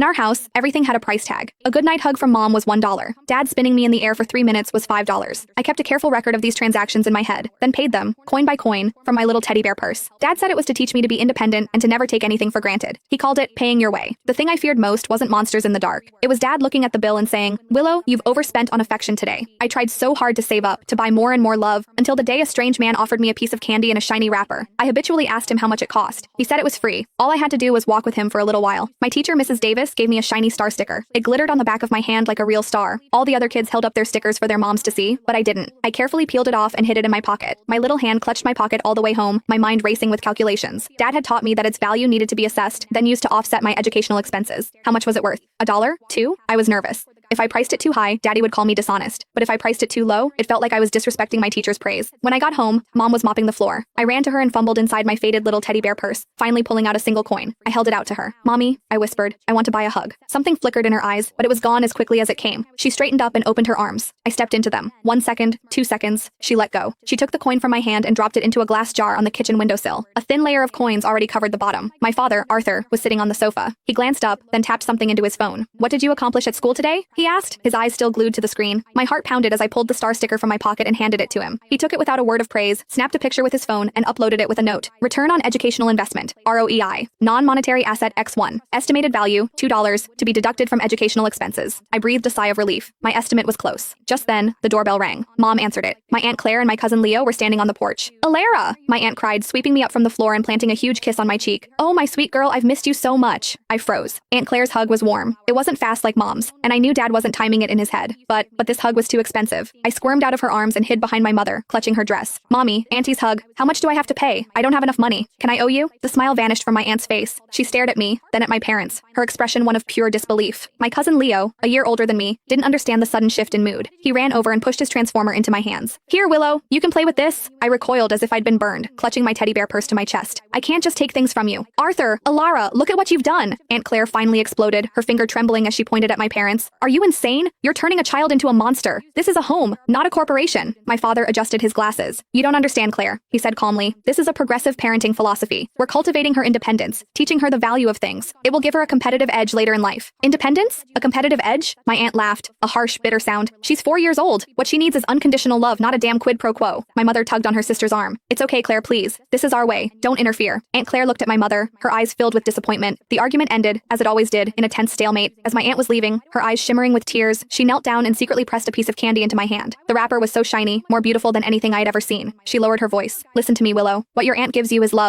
In our house, everything had a price tag. A goodnight hug from mom was $1. Dad spinning me in the air for 3 minutes was $5. I kept a careful record of these transactions in my head, then paid them, coin by coin, from my little teddy bear purse. Dad said it was to teach me to be independent and to never take anything for granted. He called it paying your way. The thing I feared most wasn't monsters in the dark. It was Dad looking at the bill and saying, "Willow, you've overspent on affection today." I tried so hard to save up, to buy more and more love, until the day a strange man offered me a piece of candy in a shiny wrapper. I habitually asked him how much it cost. He said it was free. All I had to do was walk with him for a little while. My teacher, Mrs. Davis, gave me a shiny star sticker. It glittered on the back of my hand like a real star. All the other kids held up their stickers for their moms to see, but I didn't. I carefully peeled it off and hid it in my pocket. My little hand clutched my pocket all the way home, my mind racing with calculations. Dad had taught me that its value needed to be assessed, then used to offset my educational expenses. How much was it worth? $1? $2? I was nervous. If I priced it too high, Daddy would call me dishonest. But if I priced it too low, it felt like I was disrespecting my teacher's praise. When I got home, Mom was mopping the floor. I ran to her and fumbled inside my faded little teddy bear purse, finally pulling out a single coin. I held it out to her. "Mommy," I whispered, "I want to buy a hug." Something flickered in her eyes, but it was gone as quickly as it came. She straightened up and opened her arms. I stepped into them. 1 second, 2 seconds. She let go. She took the coin from my hand and dropped it into a glass jar on the kitchen windowsill. A thin layer of coins already covered the bottom. My father, Arthur, was sitting on the sofa. He glanced up, then tapped something into his phone. "What did you accomplish at school today?" he asked, his eyes still glued to the screen. My heart pounded as I pulled the star sticker from my pocket and handed it to him. He took it without a word of praise, snapped a picture with his phone, and uploaded it with a note. "Return on educational investment, ROEI. Non-monetary asset X1. Estimated value, $2, to be deducted from educational expenses." I breathed a sigh of relief. My estimate was close. Just then, the doorbell rang. Mom answered it. My Aunt Claire and my cousin Leo were standing on the porch. "Alara!" my aunt cried, sweeping me up from the floor and planting a huge kiss on my cheek. "Oh, my sweet girl, I've missed you so much." I froze. Aunt Claire's hug was warm. It wasn't fast like Mom's, and I knew Dad wasn't timing it in his head. But this hug was too expensive. I squirmed out of her arms and hid behind my mother, clutching her dress. "Mommy, Auntie's hug. How much do I have to pay? I don't have enough money. Can I owe you?" The smile vanished from my aunt's face. She stared at me, then at my parents, her expression one of pure disbelief. My cousin Leo, a year older than me, didn't understand the sudden shift in mood. He ran over and pushed his transformer into my hands. "Here, Willow, you can play with this." I recoiled as if I'd been burned, clutching my teddy bear purse to my chest. "I can't just take things from you." "Arthur, Alara, look at what you've done." Aunt Claire finally exploded, her finger trembling as she pointed at my parents. "Are you insane? You're turning a child into a monster. This is a home, not a corporation." My father adjusted his glasses. "You don't understand, Claire," he said calmly. "This is a progressive parenting philosophy. We're cultivating her independence, teaching her the value of things. It will give her a competitive edge later in life." "Independence? A competitive edge?" My aunt laughed, a harsh, bitter sound. "She's 4 years old. What she needs is unconditional love, not a damn quid pro quo." My mother tugged on her sister's arm. "It's okay, Claire, please. This is our way. Don't interfere." Aunt Claire looked at my mother, her eyes filled with disappointment. The argument ended, as it always did, in a tense stalemate. As my aunt was leaving, her eyes shimmering with tears, she knelt down and secretly pressed a piece of candy into my hand. The wrapper was so shiny, more beautiful than anything I had ever seen. She lowered her voice. "Listen to me, Willow. What your aunt gives you is love."